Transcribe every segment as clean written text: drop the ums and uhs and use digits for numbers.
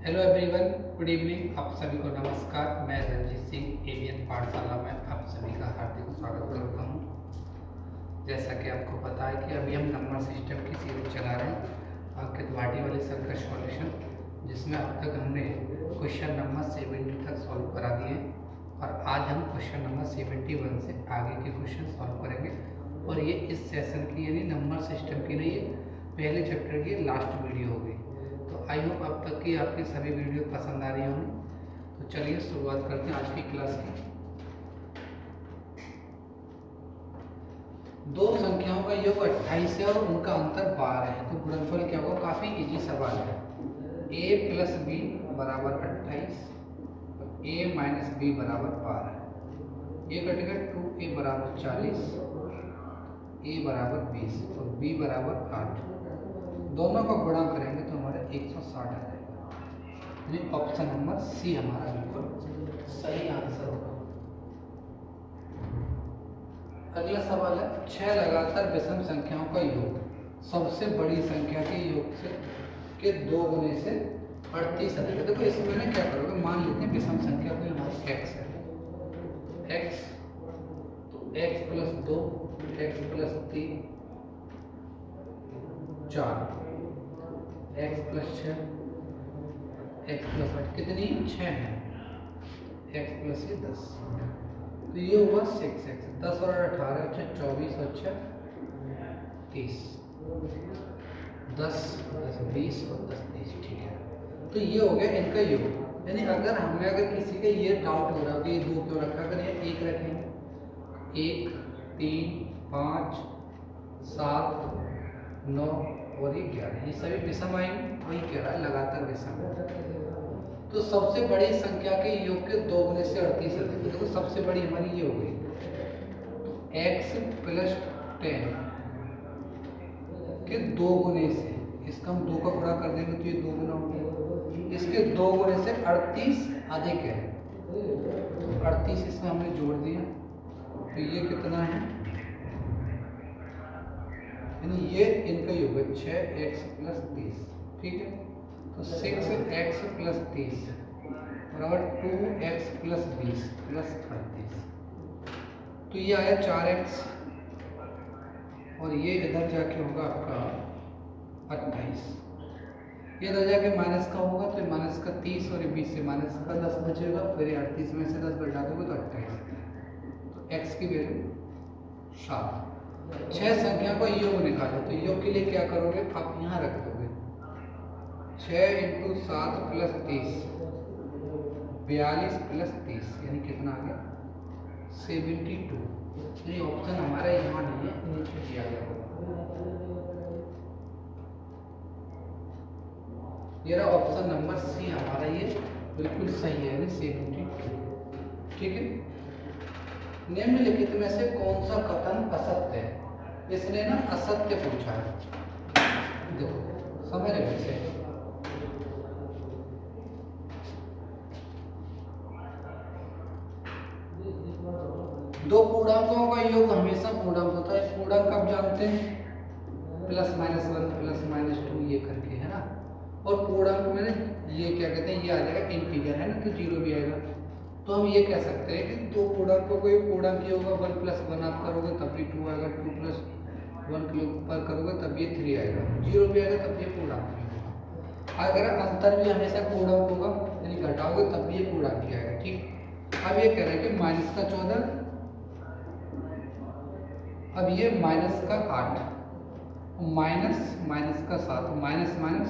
Hello everyone, good evening. आप सभी को नमस्कार। मैं रंजीत सिंह एवियन पाठशाला में आप सभी का हार्दिक स्वागत करता हूं। जैसा कि आपको पता है कि अभी हम नंबर सिस्टम की सीरीज चला रहे हैं आपके द्वाटी वाले सर का सॉल्यूशन, जिसमें अब तक हमने क्वेश्चन नंबर 70 तक सॉल्व करा दिए और आज हम क्वेश्चन नंबर 71 से आगे के क्वेश्चन सॉल्व करेंगे। और ये इस सेशन की यानी नंबर सिस्टम की नहीं, पहले चैप्टर की लास्ट वीडियो होगी। तो आई होप अब तक की आपकी सभी वीडियो पसंद आ रही होंगी। तो चलिए शुरुआत करते हैं आज की क्लास की। दो संख्याओं का योग 28 है और उनका अंतर 12 है, तो गुणनफल क्या होगा? काफ़ी इजी सवाल है। a प्लस बी बराबर 28 और a माइनस बी बराबर 12। ये कटेगा 2a बराबर 40, a बराबर 20 और b बराबर 8। दोनों का गुणा करेंगे तो हमारा 160 आ जाएगा। ये ऑप्शन नंबर सी हमारा बिल्कुल सही आंसर होगा। अगला सवाल है 6 लगातार विषम संख्याओं का योग सबसे बड़ी संख्या के योग से के 2 गुने से 38 अधिक है। देखो इसमें ना क्या करोगे, मान लेते हैं विषम संख्या कोई हमारी x है, x तो x plus 2, x plus 3, 4, x plus 6, x plus 8, कितनी 6 है, x प्लस 10, तो ये हुआ 6x। 10 और 18 अच्छा 24 और 6 30, 10 10 20 और 10 30, ठीक है। तो ये हो गया इनका योग। यानी अगर किसी का ये डाउट हो रहा है कि ये 2 क्यों रखा, अगर ये 1 रखेंगे, 1 3 5 7 9 और ये 11, ये सभी विषम आएंगे। वही कह रहा है लगातार विषम। तो सबसे बड़ी संख्या के योग के 2 गुने से 38 अधिक। देखो सबसे बड़ी हमारी ये हो गई, तो x प्लस 10 के 2 गुने से, इसका हम 2 का गुणा कर देंगे तो ये 2 गुना हो गया। इसके 2 गुने से 38 अधिक है, तो 38 इसमें हमने जोड़ दिया, तो ये कितना है, यानी ये इनका योग है 6x प्लस 30, ठीक है। तो 6x प्लस 30 बराबर 2x प्लस 20 प्लस 38, तो ये आया 4x और ये इधर जाके होगा आपका 28। ये इधर जाके माइनस का होगा तो माइनस का 30 और 20 से माइनस का 10 बचेगा, फिर 38 में से 10 घटा दोगे तो 28। तो x की वैल्यू 7। 6 संख्या को योग निकालो, तो योग के लिए क्या करोगे, आप यहाँ रख दोगे 6 इंटू 7 प्लस 30 42 प्लस 30, यानी कितना आ गया 72। ये ऑप्शन हमारा यहाँ नहीं है, नीचे दिया गया होगा। ये रहा ऑप्शन नंबर सी हमारा, ये बिल्कुल सही है, 72, ठीक है। निम्नलिखित में से कौन सा कथन असत्य है? इसने ना असत्य पूछा है, देखो समझ रहे इसे। दो पूर्णांकों का योग हमेशा पूर्णांक होता है। पूर्णांक आप जानते हैं प्लस माइनस 1 प्लस माइनस 2 ये करके, है ना। और पूर्णांक में ये क्या कहते हैं, ये आ जाएगा इंटीजर, है ना, तो 0 भी आएगा। तो हम ये कह सकते हैं कि दो पूर्णांकों को एक पूर्णांक ये होगा 1 प्लस 1 आप करोगे तब भी 2 आएगा, 2 प्लस 1 के ऊपर करोगे तब ये 3 आएगा, 0 भी आएगा तब ये पूर्णांक नहीं होगा। अगर अंतर भी हमेशा पूर्णांक होगा, यानी घटाओगे तब भी ये पूर्णांक ही आएगा, ठीक। अब ये कह रहे हैं कि माइनस का 14, अब ये माइनस का 8, माइनस माइनस का 7, माइनस माइनस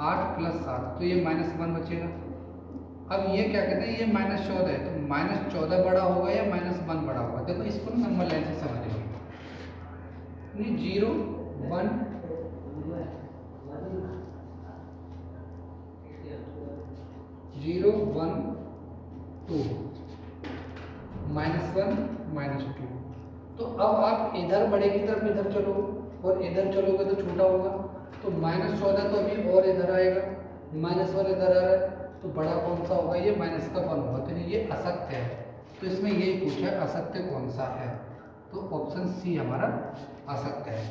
8 प्लस 7, तो ये माइनस 1 बचेगा। अब ये क्या कहते हैं, ये माइनस 14 है, तो माइनस 14 बड़ा होगा या माइनस 1 बड़ा होगा? देखो इसको नंबर लाइन से समझ लो, 0 1 0 1 2 माइनस 1 माइनस 2। तो अब आप इधर बड़े की तरफ इधर चलो और इधर चलोगे तो छोटा होगा, तो माइनस 14 तो अभी और इधर आएगा, माइनस 1 इधर आ रहा है, तो बड़ा कौन सा होगा, ये माइनस का 1 होगा, तो ये असत्य है। तो इसमें यही पूछा है असत्य कौन सा है, तो ऑप्शन सी हमारा असत्य है।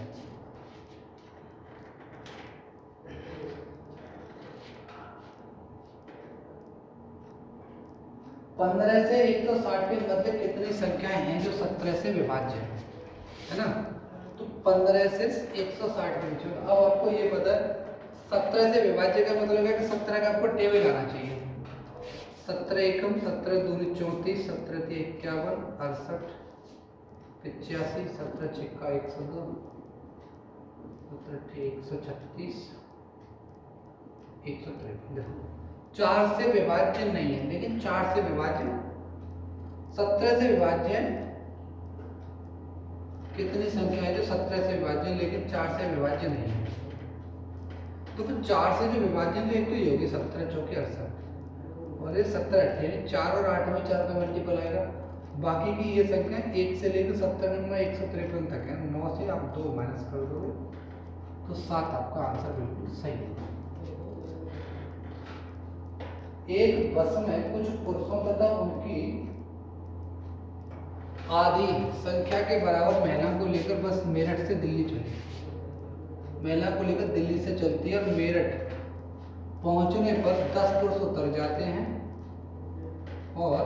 15 से 160 के मध्य कितनी संख्याएं हैं जो 17 से विभाज्य है ना। तो 15 से 160 के बीच में। अब आपको ये पता है 17 से विभाज्य का मतलब है कि 17 का आपको टेबल आना चाहिए। 17 एकम 17 दूनी 34 17 × 51 68 85 17 छिक्का 102 17 136 153। देखो 4 से विभाज्य नहीं है, लेकिन 4 से विभाज्य 17 से विभाज्य है। कितनी संख्या है जो 17 से विभाज्य है लेकिन 4 से विभाज्य नहीं है। तो फिर 4 से जो विभाज्य है एक तो ये होगी 17 चौके 68 और ये 17 यानी 4 और 8 में 4 का मल्टीपल आएगा। बाकी की ये संख्या 1 से लेकर 70 नंबर 153 तक है। 9 से आप 2 माइनस कर दोगे तो 7 आपका आंसर बिल्कुल सही है। एक बस में कुछ पुरुषों तथा उनकी आधी संख्या के बराबर महिला को लेकर बस मेरठ से दिल्ली चली। महिला को लेकर दिल्ली से चलती है और मेरठ पहुंचने पर 10 पुरुष उतर जाते हैं और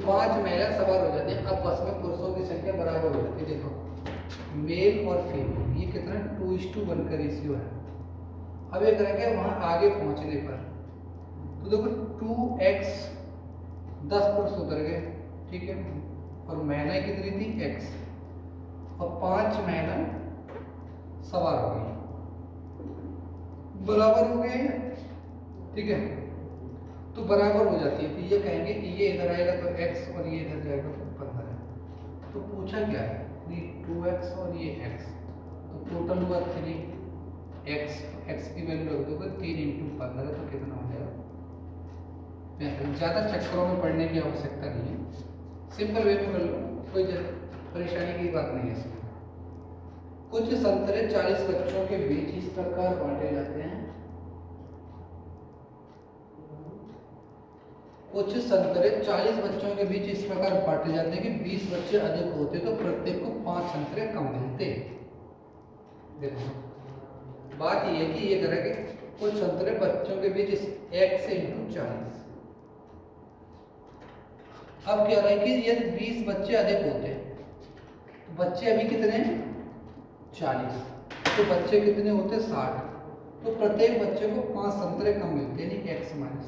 5 महिला सवार हो जाती हैं। अब बस में पुरुषों की संख्या बराबर हो जाती है। देखो मेल और फीमेल ये कितना 2:1 का रेशियो है। अब ये करेंगे वहां आगे पहुंचने पर तो देखो 2x 10 पुरुष उतर गए, ठीक है, और महिलाएं कितनी थी x और 5 महिलाएं सवार हो गई, बराबर हो गए, ठीक है। तो बराबर हो जाती है। तो ये कहेंगे कि ये इधर आएगा तो x और ये इधर जाएगा तो 15। तो पूछा क्या है 2x और ये x, तो टोटल हुआ 3x। x की वैल्यू रख दोगे 3 × 15 तो कितना हो जाएगा। ज़्यादा चक्करों में पढ़ने की आवश्यकता नहीं है, सिंपल वे में कर लो, कोई परेशानी की बात नहीं है इसमें। कुछ संतरे 40 बच्चों के बीच इस प्रकार बांटे जाते हैं। कुछ संतरे 40 बच्चों के बीच इस प्रकार बांटे जाते हैं कि 20 बच्चे अधिक होते तो प्रत्येक को 5 संतरे कम मिलते। देखो बात ये है कि ये करें कि कुछ संतरे बच्चों के बीच x से × 40। अब क्या रहा है कि यदि 20 बच्चे अधिक होते तो बच्चे अभी कितने हैं 40, तो बच्चे कितने होते 60, तो प्रत्येक बच्चे को 5 संतरे कम मिलते यानी x - 5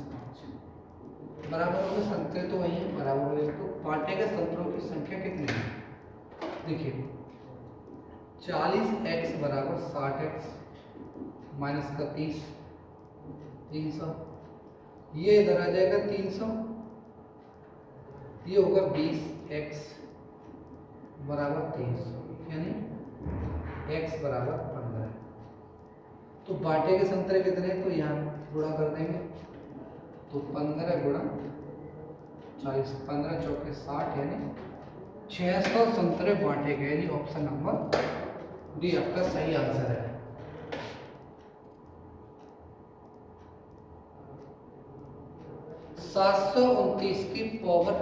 बराबर हो गए। संतरे तो वही है बराबर हो गए। तो बांटे गए संतरों की संख्या कितनी है देखिए 40x बराबर 60x माइनस का 30 300, ये इधर आ जाएगा 300, ये होगा 20x बराबर 300 यानी x बराबर 15। तो बांटे के संतरे कितने तो यहाँ गुणा कर देंगे तो 15 गुणा 40 15 चौके 60 यानी 600 संतरे बांटे गए यानी ऑप्शन नंबर डी आपका सही आंसर है। सात सौ 29 की पावर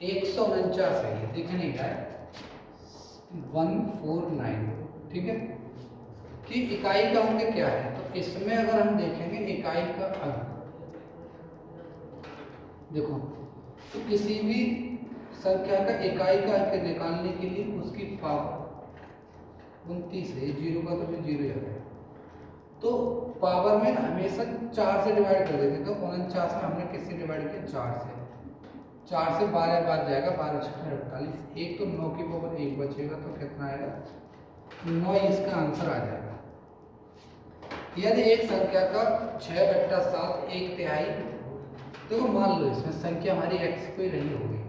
149 है, दिख नहीं रहा है 149, ठीक है। कि इकाई का अंक क्या है तो इसमें अगर हम देखेंगे इकाई का अंक देखो तो किसी भी संख्या का इकाई का अंक निकालने के लिए उसकी पावर 29 है, जीरो का तो फिर जीरो जाएगा। तो पावर में हमेशा 4 से डिवाइड कर देते, तो 49 में हमने किससे डिवाइड किया 4 से। 4 से 12 बार जाएगा 12 × 6 = 48, एक तो 9 की पावर 1 बचेगा तो कितना आएगा 9, इसका आंसर आ जाएगा। यदि एक संख्या का 6/7 1/3, देखो मान लो इसमें संख्या हमारी x कोई रही होगी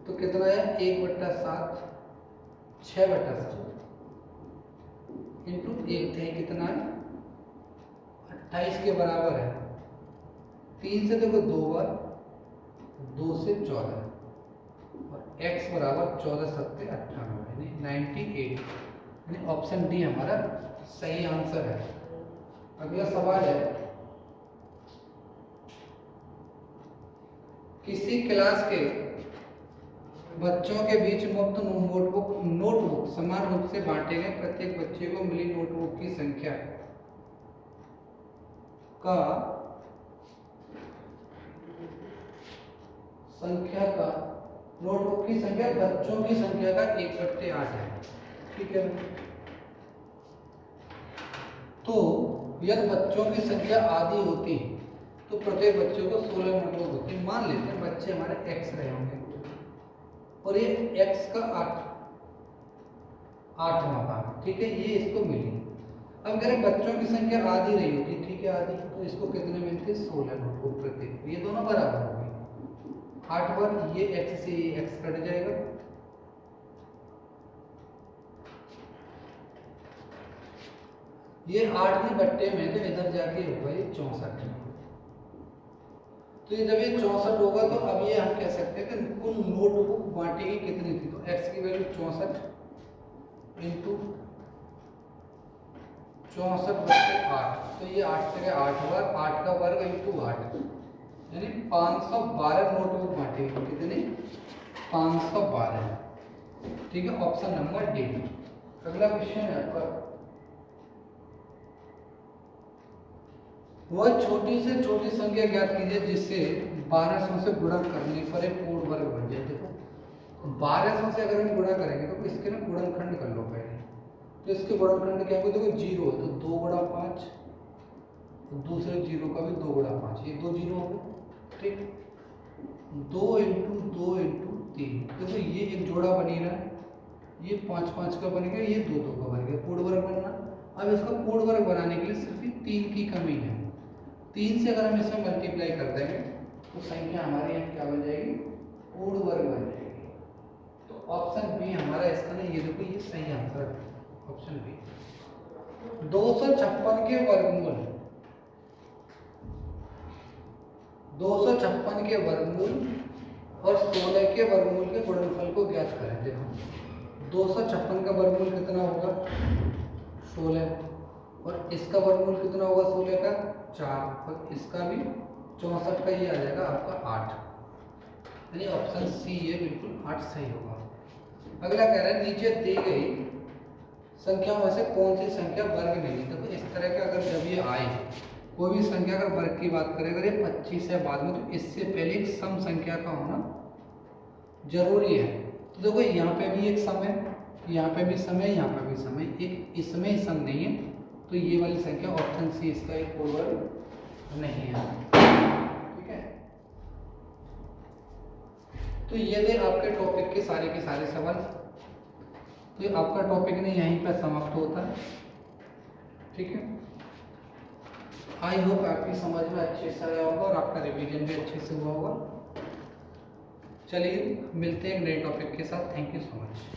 तो कितना है 1/7 6/7 इंटू 1/3 कितना है 28 के बराबर है। 3 से देखो 2 बार 2 से 14 और x बराबर 14 × 7 = 98 यानी 98 यानी ऑप्शन डी हमारा सही आंसर है। अगला सवाल है किसी क्लास के बच्चों के बीच मुफ्त नोटबुक समान रूप से बांटे गए, प्रत्येक बच्चे को मिली नोटबुक की संख्या का संख्या का नोटबुक की संख्या बच्चों की संख्या का 1/8 है। ठीक है, तो यदि बच्चों की संख्या आधी होती तो प्रत्येक बच्चे को 16 नोटबुक होती। मान लेते हैं बच्चे हमारे x रहे होंगे और ये x का 8वां भाग। ठीक है, ये इसको मिली। अब अगर बच्चों की संख्या आधी रही होती, ठीक है आधी, तो इसको कितने मिलते? 16 नोटबुक प्रत्येक। ये दोनों बराबर हो गए। 8 बार ये x से ये x कट जाएगा, ये 8 नहीं बट्टे में, तो इधर जाके होगा ये 64। तो ये जब ये 64 होगा तो अब ये हम कह सकते हैं कि कुल नोटबुक बांटी की कितनी थी। तो x की वैल्यू 64 इंटू 64/8, तो ये 8 से 8 बार 8 का वर्ग इंटू 8, यानी 512 नोटबुक बांटी। कितनी? 512। ठीक है, ऑप्शन नंबर डी। अगला क्वेश्चन है आपका, वह छोटी से छोटी संख्या ज्ञात कीजिए जिससे 1200 से गुणा करने पर एक पूर्ण वर्ग बन जाए। देखो 1200 से अगर हम गुणा करेंगे तो इसके ना गुणनखंड कर लो पहले। तो इसके गुणनखंड क्या होगा? देखो 0 है तो 2 गुणा 5, दूसरे 0 का भी 2 गुणा 5, ये 2 0 हो गए। ठीक, 2 इंटू 2 इंटू 3, देखो ये एक जोड़ा बनी रहा है, ये 5 5 का बन गया, ये 2 2 का बन गया, पूर्ण वर्ग बनना। अब इसका पूर्ण वर्ग बनाने के लिए सिर्फ 3 की कमी है। 3 से अगर हम इसमें मल्टीप्लाई कर देंगे तो संख्या हमारी यहाँ क्या बन जाएगी? पूर्ण वर्ग बन जाएगी। तो ऑप्शन बी हमारा इसका नहीं, ये देखो ये सही आंसर है, ऑप्शन बी। 256 के वर्गमूल, 256 के वर्गमूल और 16 के वर्गमूल के गुणनफल को ज्ञात करें। देखो 256 का वर्गमूल कितना होगा? 16, और इसका वर्गमूल कितना होगा 16 का? 4, और इसका भी 64 का ही आ जाएगा आपका 8, यानी ऑप्शन सी ये बिल्कुल 8 सही होगा। अगला कह रहा है नीचे दी गई संख्याओं में से कौन सी संख्या वर्ग नहीं है। देखो इस तरह का अगर जब ये आए कोई भी संख्या अगर वर्ग की बात करें, अगर ये 25 है बाद में, तो इससे पहले एक सम संख्या का होना जरूरी है। तो देखो यहाँ पे भी एक सम है, यहाँ पे भी सम है, यहाँ पे भी सम है, एक इसमें ही सम नहीं है, तो ये वाली संख्या ऑप्शन सी इसका एक पूर्ण वर्ग नहीं है। ठीक है, तो ये थे आपके टॉपिक के सारे सवाल। तो ये आपका टॉपिक नहीं यहीं पर समाप्त होता है। ठीक है, आई होप आपकी समझ में अच्छे से आया होगा और आपका रिवीजन भी अच्छे से हुआ होगा। चलिए मिलते हैं एक नए टॉपिक के साथ। Thank you so much.